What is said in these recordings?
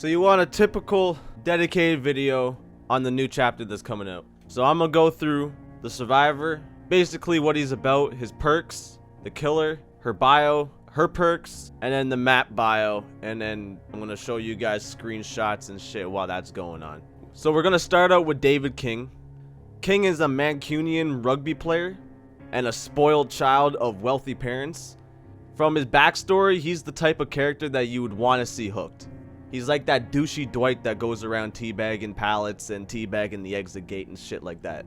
So you want a typical dedicated video on the new chapter that's coming out. So I'm gonna go through the survivor, basically what he's about, his perks, the killer, her bio, her perks, and then the map bio, and then I'm gonna show you guys screenshots and shit while that's going on. So we're gonna start out with David King. King is a Mancunian rugby player and a spoiled child of wealthy parents. From his backstory, he's the type of character that you would want to see hooked. He's like that douchey Dwight that goes around teabagging pallets and teabagging the exit gate and shit like that.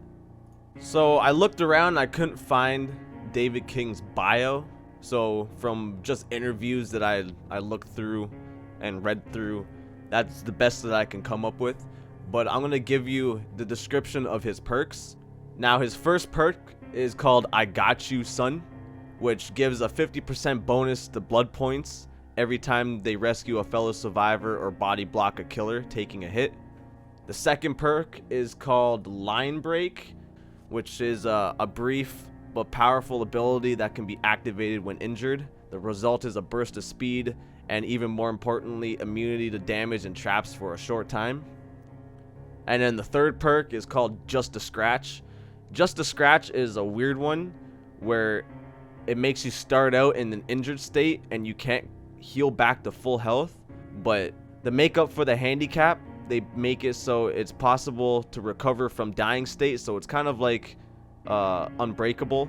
So I looked around and I couldn't find David King's bio. So from just interviews that I looked through and read through, that's the best that I can come up with. But I'm going to give you the description of his perks. Now his first perk is called I Got You Son, which gives a 50% bonus to blood points every time they rescue a fellow survivor or body block a killer taking a hit. The second perk is called Line Break, which is a brief but powerful ability that can be activated when injured. The result is a burst of speed and, even more importantly, immunity to damage and traps for a short time. And then the third perk is called Just a Scratch. Just a Scratch is a weird one where it makes you start out in an injured state and you can't heal back to full health, but the makeup for the handicap, they make it so it's possible to recover from dying state, so it's kind of like unbreakable,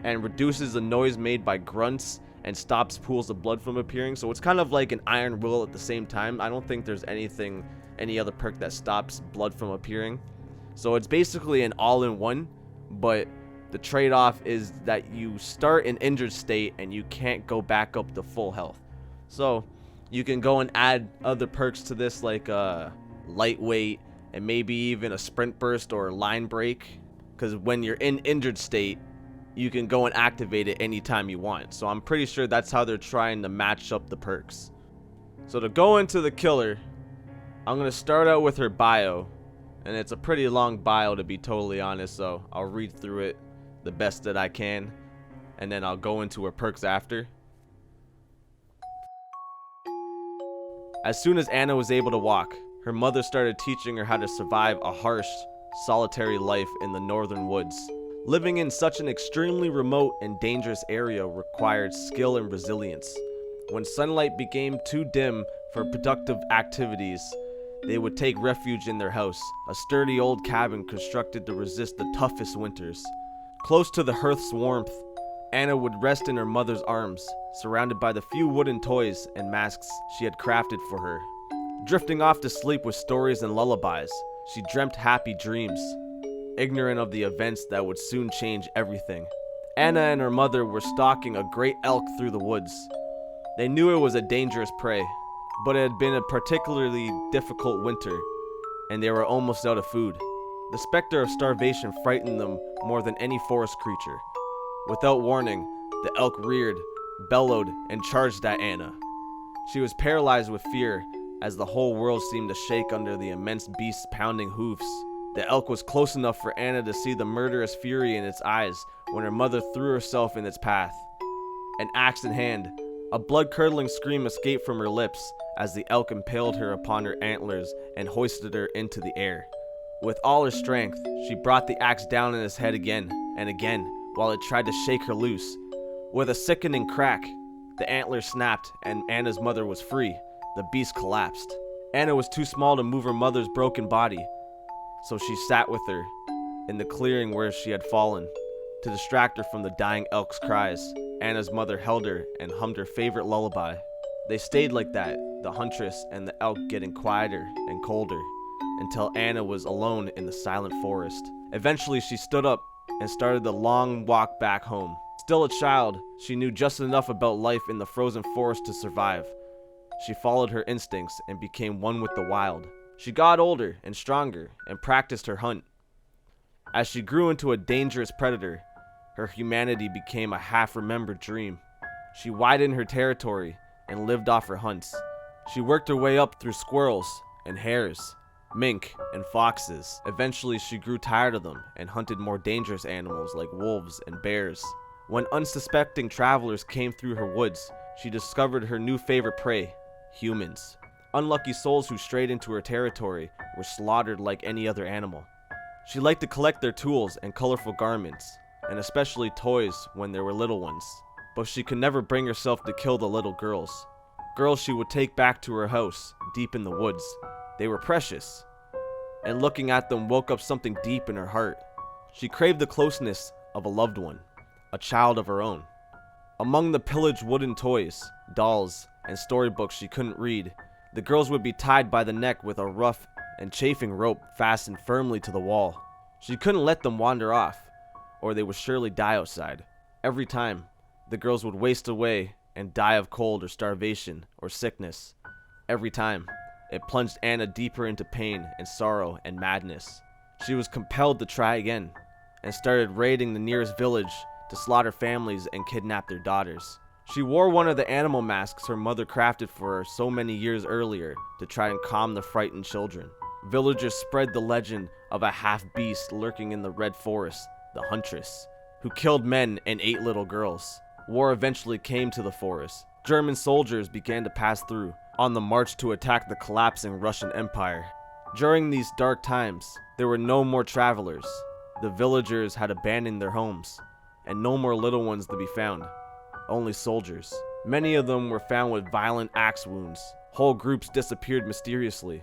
and reduces the noise made by grunts and stops pools of blood from appearing. So it's kind of like an iron will at the same time. I don't think there's any other perk that stops blood from appearing. So it's basically an all-in-one, but the trade-off is that you start in injured state and you can't go back up to full health. So you can go and add other perks to this, like lightweight and maybe even a sprint burst or line break, because when you're in injured state you can go and activate it anytime you want. So I'm pretty sure that's how they're trying to match up the perks. So to go into the killer, I'm going to start out with her bio, and it's a pretty long bio to be totally honest, so I'll read through it the best that I can, and then I'll go into her perks after. As soon as Anna was able to walk, her mother started teaching her how to survive a harsh, solitary life in the northern woods. Living in such an extremely remote and dangerous area required skill and resilience. When sunlight became too dim for productive activities, they would take refuge in their house, a sturdy old cabin constructed to resist the toughest winters. Close to the hearth's warmth, Anna would rest in her mother's arms, surrounded by the few wooden toys and masks she had crafted for her. Drifting off to sleep with stories and lullabies, she dreamt happy dreams, ignorant of the events that would soon change everything. Anna and her mother were stalking a great elk through the woods. They knew it was a dangerous prey, but it had been a particularly difficult winter, and they were almost out of food. The specter of starvation frightened them more than any forest creature. Without warning, the elk reared, bellowed, and charged at Anna. She was paralyzed with fear as the whole world seemed to shake under the immense beast's pounding hoofs. The elk was close enough for Anna to see the murderous fury in its eyes when her mother threw herself in its path. An axe in hand, a blood-curdling scream escaped from her lips as the elk impaled her upon her antlers and hoisted her into the air. With all her strength, she brought the axe down on its head again and again while it tried to shake her loose. With a sickening crack, the antlers snapped and Anna's mother was free. The beast collapsed. Anna was too small to move her mother's broken body, so she sat with her in the clearing where she had fallen. To distract her from the dying elk's cries, Anna's mother held her and hummed her favorite lullaby. They stayed like that, the huntress and the elk getting quieter and colder, until Anna was alone in the silent forest. Eventually she stood up and started the long walk back home. Still a child, she knew just enough about life in the frozen forest to survive. She followed her instincts and became one with the wild. She got older and stronger and practiced her hunt. As she grew into a dangerous predator, her humanity became a half-remembered dream. She widened her territory and lived off her hunts. She worked her way up through squirrels and hares, mink and foxes. Eventually she grew tired of them and hunted more dangerous animals like wolves and bears. When unsuspecting travelers came through her woods, she discovered her new favorite prey, humans. Unlucky souls who strayed into her territory were slaughtered like any other animal. She liked to collect their tools and colorful garments, and especially toys when there were little ones, but she could never bring herself to kill the little girls. Girls she would take back to her house, deep in the woods. They were precious, and looking at them woke up something deep in her heart. She craved the closeness of a loved one, a child of her own. Among the pillaged wooden toys, dolls, and storybooks she couldn't read, the girls would be tied by the neck with a rough and chafing rope fastened firmly to the wall. She couldn't let them wander off, or they would surely die outside. Every time, the girls would waste away and die of cold or starvation or sickness. Every time, it plunged Anna deeper into pain and sorrow and madness. She was compelled to try again, and started raiding the nearest village to slaughter families and kidnap their daughters. She wore one of the animal masks her mother crafted for her so many years earlier to try and calm the frightened children. Villagers spread the legend of a half-beast lurking in the red forest, the Huntress, who killed men and ate little girls. War eventually came to the forest. German soldiers began to pass through, on the march to attack the collapsing Russian Empire. During these dark times, there were no more travelers. The villagers had abandoned their homes, and no more little ones to be found. Only soldiers. Many of them were found with violent axe wounds. Whole groups disappeared mysteriously.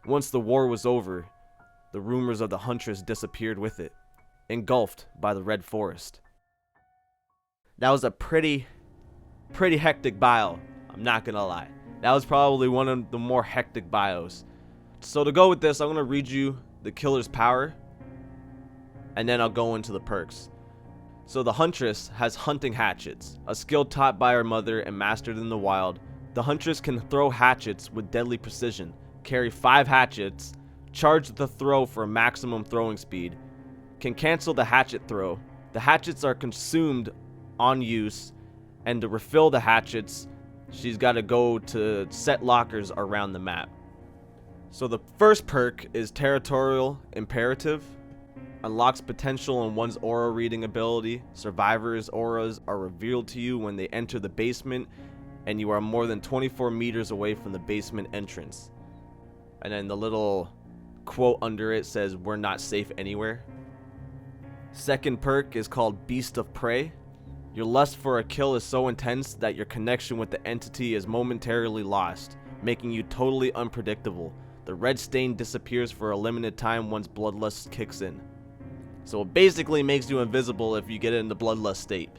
Once the war was over, the rumors of the Huntress disappeared with it, engulfed by the red forest. That was a pretty hectic bio, I'm not gonna lie. That was probably one of the more hectic bios. So to go with this, I'm gonna read you the killer's power, and then I'll go into the perks. So the Huntress has hunting hatchets, a skill taught by her mother and mastered in the wild. The Huntress can throw hatchets with deadly precision, carry 5 hatchets, charge the throw for a maximum throwing speed, can cancel the hatchet throw. The hatchets are consumed on use, and to refill the hatchets, she's got to go to set lockers around the map. So the first perk is Territorial Imperative. Unlocks potential in one's aura reading ability. Survivors' auras are revealed to you when they enter the basement, and you are more than 24 meters away from the basement entrance. And then the little quote under it says, "We're not safe anywhere." Second perk is called Beast of Prey. Your lust for a kill is so intense that your connection with the entity is momentarily lost, making you totally unpredictable. The red stain disappears for a limited time once bloodlust kicks in. So it basically makes you invisible if you get in the bloodlust state.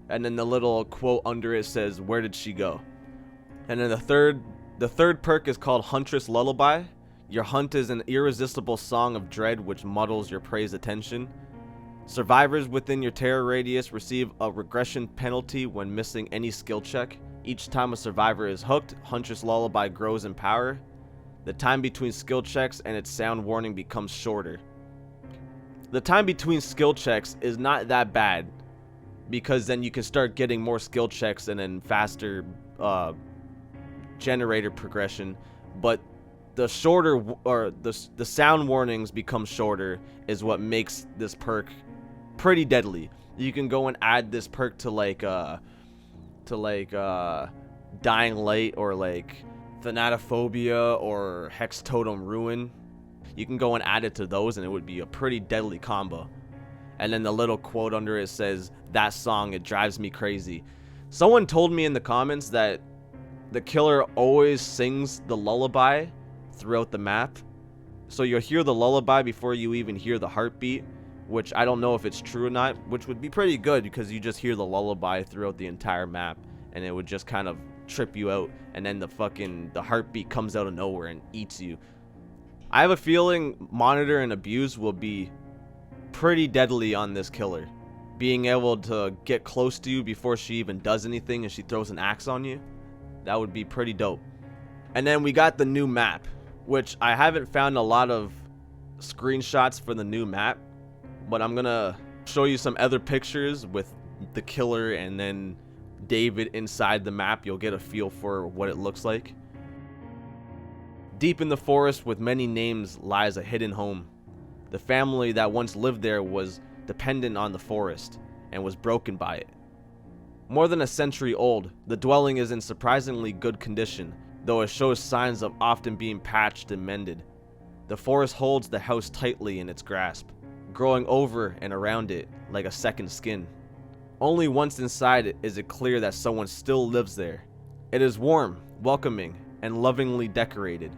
And then the little quote under it says, "Where did she go?" And then the third perk is called Huntress Lullaby. Your hunt is an irresistible song of dread which muddles your prey's attention. Survivors within your terror radius receive a regression penalty when missing any skill check. Each time a survivor is hooked, Huntress Lullaby grows in power. The time between skill checks and its sound warning becomes shorter. The time between skill checks is not that bad, because then you can start getting more skill checks and then faster generator progression. But the shorter, or the sound warnings become shorter, is what makes this perk pretty deadly. You can go and add this perk to Dying Light, or like Thanatophobia, or Hex Totem Ruin. You can go and add it to those, and it would be a pretty deadly combo. And then the little quote under it says, "That song, it drives me crazy." Someone told me in the comments that the killer always sings the lullaby throughout the map. So you'll hear the lullaby before you even hear the heartbeat, which I don't know if it's true or not, which would be pretty good because you just hear the lullaby throughout the entire map, and it would just kind of trip you out, and then the heartbeat comes out of nowhere and eats you. I have a feeling Monitor and Abuse will be pretty deadly on this killer. Being able to get close to you before she even does anything and she throws an axe on you, that would be pretty dope. And then we got the new map, which I haven't found a lot of screenshots for the new map, but I'm gonna show you some other pictures with the killer and then David inside the map. You'll get a feel for what it looks like. Deep in the forest with many names lies a hidden home. The family that once lived there was dependent on the forest and was broken by it. More than a century old, the dwelling is in surprisingly good condition. though it shows signs of often being patched and mended. The forest holds the house tightly in its grasp, growing over and around it like a second skin. Only once inside it is it clear that someone still lives there. It is warm, welcoming, and lovingly decorated,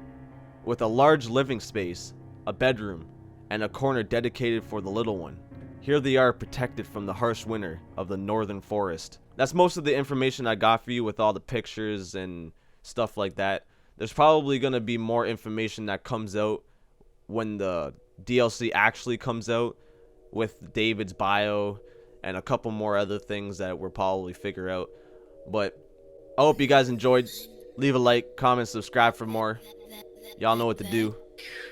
with a large living space, a bedroom, and a corner dedicated for the little one. Here they are, protected from the harsh winter of the northern forest. That's most of the information I got for you with all the pictures and stuff like that. There's probably going to be more information that comes out when the DLC actually comes out, with David's bio and a couple more other things that we'll probably figure out. But I hope you guys enjoyed. Leave a like, comment, subscribe for more. Y'all know what to do.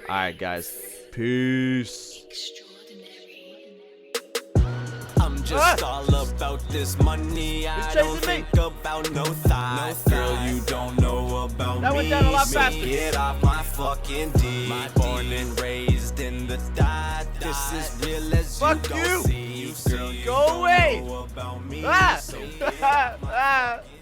Alright guys, peace. I'm just all about this money. I don't think about no thought. Girl, you don't know about That me. went down a lot faster. Get off my fucking D. Born and raised in the dot. This is real as Fuck you you. don't see. Girl, you Go don't away. know about me. Ah. So get off my fucking